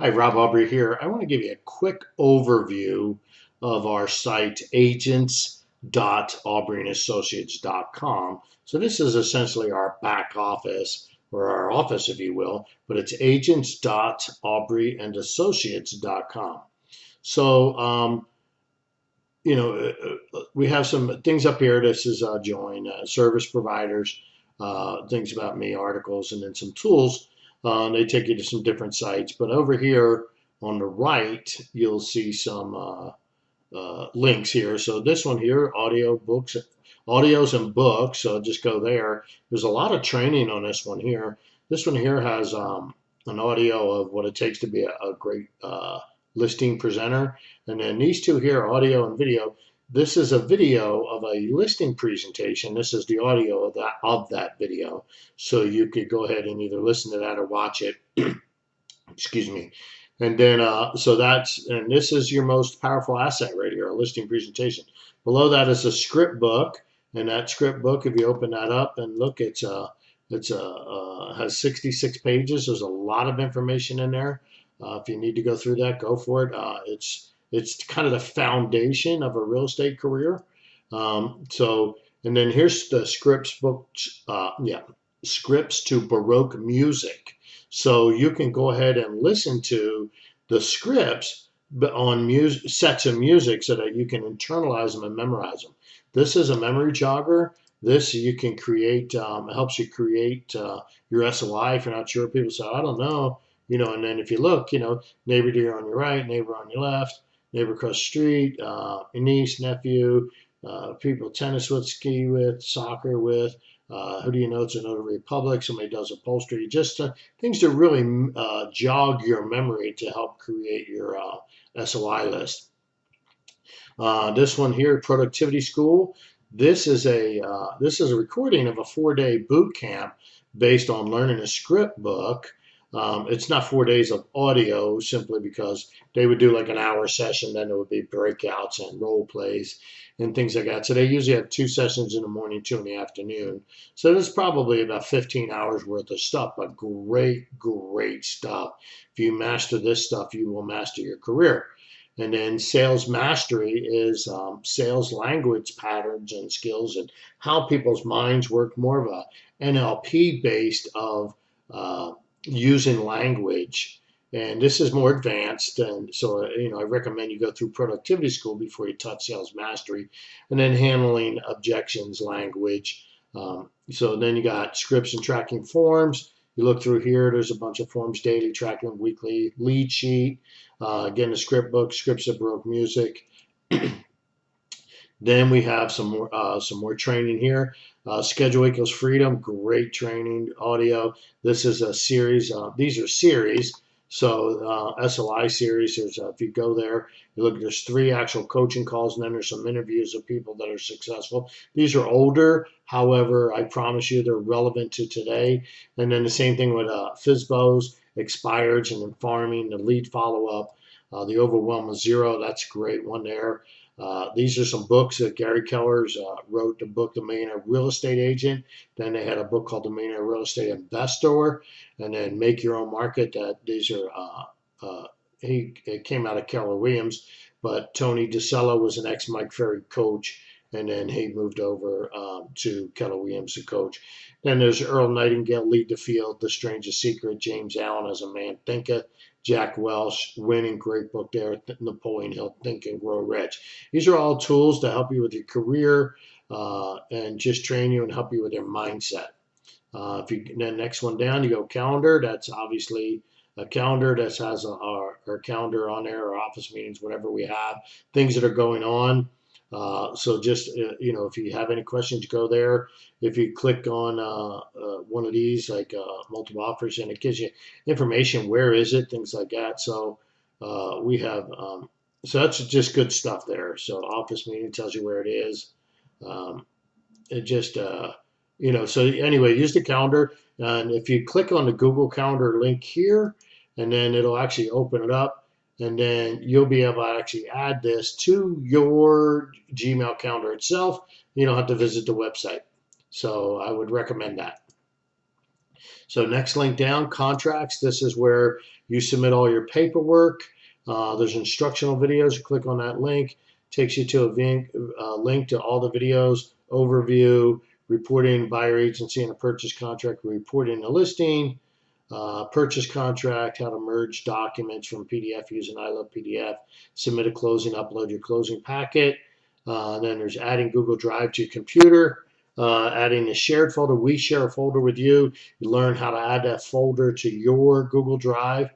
Hi, Rob Aubrey here. I want to give you a quick overview of our site, agents.aubreyandassociates.com. So this is essentially our back office, or our office, if you will, but it's agents.aubreyandassociates.com. So, we have some things up here. This is join service providers, things about me, articles, and then some tools. They take you to some different sites. But over here on the right, you'll see some links here. So this one here, audios and books. So just go there. There's a lot of training on this one here. This one here has an audio of what it takes to be a great listing presenter. And then these two here, audio and video. This is a video of a listing presentation. This is the audio of that video. So you could go ahead and either listen to that or watch it. Excuse me. And then, and this is your most powerful asset right here, a listing presentation. Below that is a script book. And that script book, if you open that up and look, has 66 pages. There's a lot of information in there. If you need to go through that, go for it. It's kind of the foundation of a real estate career. And then here's the scripts books. Scripts to Baroque music. So you can go ahead and listen to the scripts on sets of music so that you can internalize them and memorize them. This is a memory jogger. This you can create, helps you create your SOI. If you're not sure, people say, I don't know, and then if you look, neighbor to your on your right, neighbor on your left, neighbor across the street, your niece, nephew, people tennis with, ski with, soccer with, who do you know? It's a notary public. Somebody does upholstery. Just things to really jog your memory to help create your SOI list. This one here, Productivity School. This is a recording of a 4-day boot camp based on learning a script book. It's not 4 days of audio simply because they would do like an hour session, then there would be breakouts and role plays and things like that. So they usually have 2 sessions in the morning, 2 in the afternoon. So there's probably about 15 hours worth of stuff, but great stuff. If you master this stuff, you will master your career. And then sales mastery is sales language patterns and skills and how people's minds work, more of a NLP based of using language. And this is more advanced. And so, I recommend you go through productivity school before you touch sales mastery, and then handling objections language. So then you got scripts and tracking forms. You look through here, there's a bunch of forms, daily tracking, weekly lead sheet. Again, the script book, scripts of Baroque music. Then we have some more training here. Schedule Equals Freedom, great training audio. This is a series. These are series. So SOI series. There's if you go there, you look. There's 3 actual coaching calls, and then there's some interviews of people that are successful. These are older, however, I promise you they're relevant to today. And then the same thing with FISBOs, expireds, and then farming, the lead follow up, the overwhelm of 0. That's a great one there. These are some books that Gary Keller's wrote. The book, The Millionaire Real Estate Agent. Then they had a book called The Millionaire Real Estate Investor, and then Make Your Own Market. These are it came out of Keller Williams, but Tony DeSello was an ex-Mike Ferry coach, and then he moved over to Keller Williams to coach. Then there's Earl Nightingale, Lead the Field, The Strangest Secret, James Allen as a Man Thinketh, Jack Welch, Winning, great book there, Napoleon Hill, Think and Grow Rich. These are all tools to help you with your career and just train you and help you with your mindset. If you then next one down, you go calendar. That's obviously a calendar that has our calendar on there, our office meetings, whatever we have, things that are going on. So just, if you have any questions, go there. If you click on one of these, like multiple offers, and it gives you information, where is it, things like that. So we have, so that's just good stuff there. So office meeting tells you where it is. It just, so anyway, use the calendar. And if you click on the Google Calendar link here, and then it'll actually open it up. And then you'll be able to actually add this to your Gmail calendar itself. You don't have to visit the website. So I would recommend that. So next link down, contracts. This is where You submit all your paperwork. There's instructional videos. You click on that link, takes you to a link to all the videos, overview, reporting buyer agency and a purchase contract, reporting a listing, purchase contract, how to merge documents from PDF using I Love PDF, submit a closing, upload your closing packet. Then there's adding Google Drive to your computer, adding a shared folder. We share a folder with you. You learn how to add that folder to your Google Drive.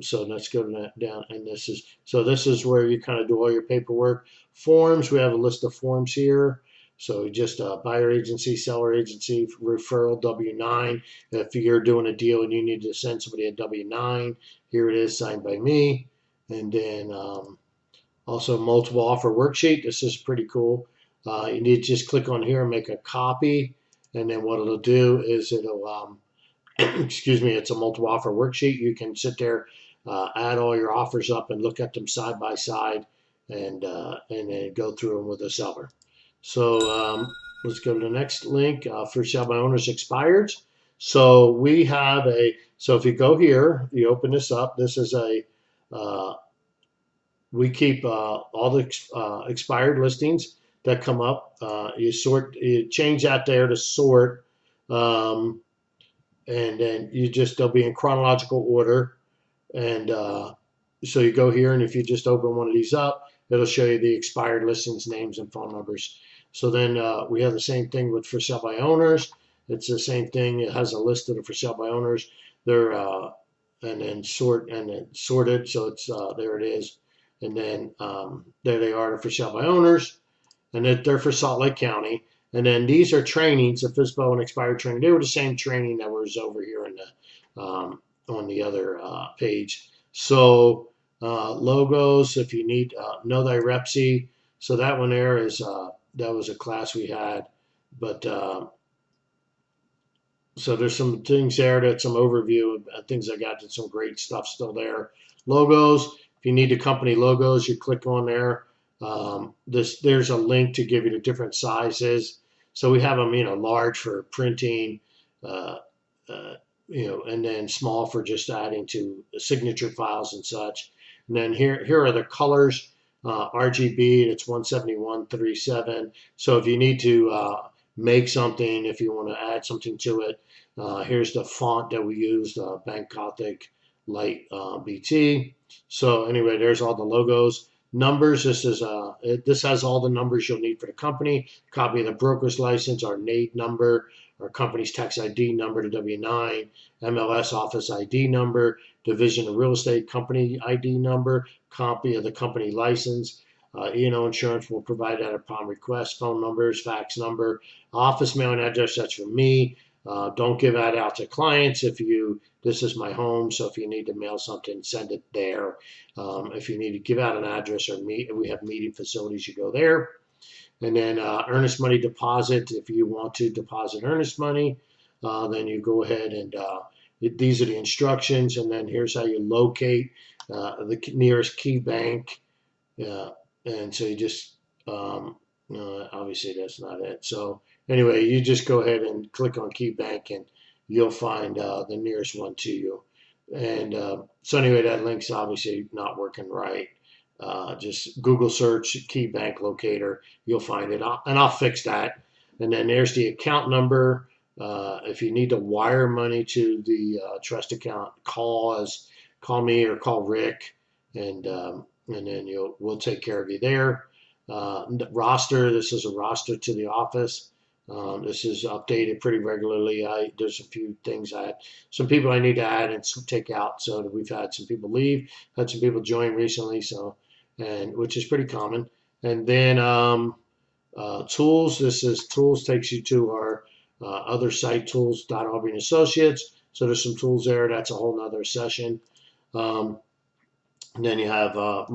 So let's go to that down, and this is where you kind of do all your paperwork. Forms, we have a list of forms here. So just buyer agency, seller agency, referral, W-9. If you're doing a deal and you need to send somebody a W-9, here it is, signed by me. And then also multiple offer worksheet. This is pretty cool. You need to just click on here and make a copy. And then what it'll do is it'll excuse me, it's a multiple offer worksheet. You can sit there, add all your offers up and look at them side by side, and then go through them with a seller. So let's go to the next link. For sale by owners expired. So we have so if you go here, you open this up. This is we keep all the expired listings that come up. You change that there to sort. And then they'll be in chronological order. And so you go here, and if you just open one of these up, it'll show you the expired listings, names, and phone numbers. So then we have the same thing with for sale by owners. It's the same thing. It has a list of the for sale by owners. They're and then sorted. So it's there it is. And then there they are, the for sale by owners, and they're for Salt Lake County. And then these are trainings, the FISBO and expired training. They were the same training that was over here in the on the other page. So logos, if you need know thy repsy. So that one there is that was a class we had, but so there's some things there. That's some overview of things I got. Some great stuff still there. Logos. If you need the company logos, you click on there. There's a link to give you the different sizes. So we have them, large for printing, and then small for just adding to signature files and such. And then here are the colors, RGB, it's 17137. So if you need to make something, if you want to add something to it, here's the font that we use, Bank Gothic Light BT. So anyway, there's all the logos. Numbers, this has all the numbers you'll need for the company. Copy of the broker's license, our NAID number, our company's tax ID number to W-9, MLS office ID number, division of real estate company ID number, copy of the company license. E&O insurance will provide that upon request. Phone numbers, fax number, office mailing address, that's for me. Don't give that out to clients. This is my home, so if you need to mail something, send it there. If you need to give out an address or we have meeting facilities, you go there. And then earnest money deposit, if you want to deposit earnest money, then you go ahead and these are the instructions. And then here's how you locate the nearest key bank. And so you just, obviously that's not it. So anyway, you just go ahead and click on key bank and you'll find the nearest one to you. And so anyway, that link's obviously not working right. Just Google search key bank locator, you'll find it. I'll fix that. And then there's the account number. If you need to wire money to the trust account, call me or call Rick, and then we'll take care of you there. Roster, this is a roster to the office. This is updated pretty regularly. There's a few things some people I need to add and take out. So we've had some people leave, had some people join recently. So, which is pretty common. And then tools. Tools takes you to our other site, tools.Aubrey and Associates. So there's some tools there. That's a whole nother session. And then you have a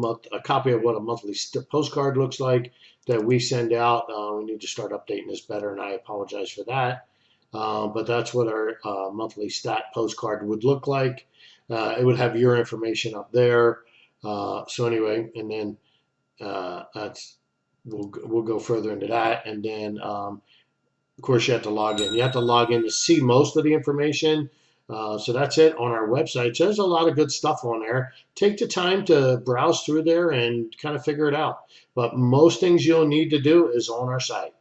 copy of what a monthly postcard looks like that we send out. We need to start updating this better, and I apologize for that. But that's what our monthly stat postcard would look like. It would have your information up there. So anyway, and then we'll go further into that. And then, of course, you have to log in. You have to log in to see most of the information. So that's it on our website. So there's a lot of good stuff on there. Take the time to browse through there and kind of figure it out. But most things you'll need to do is on our site.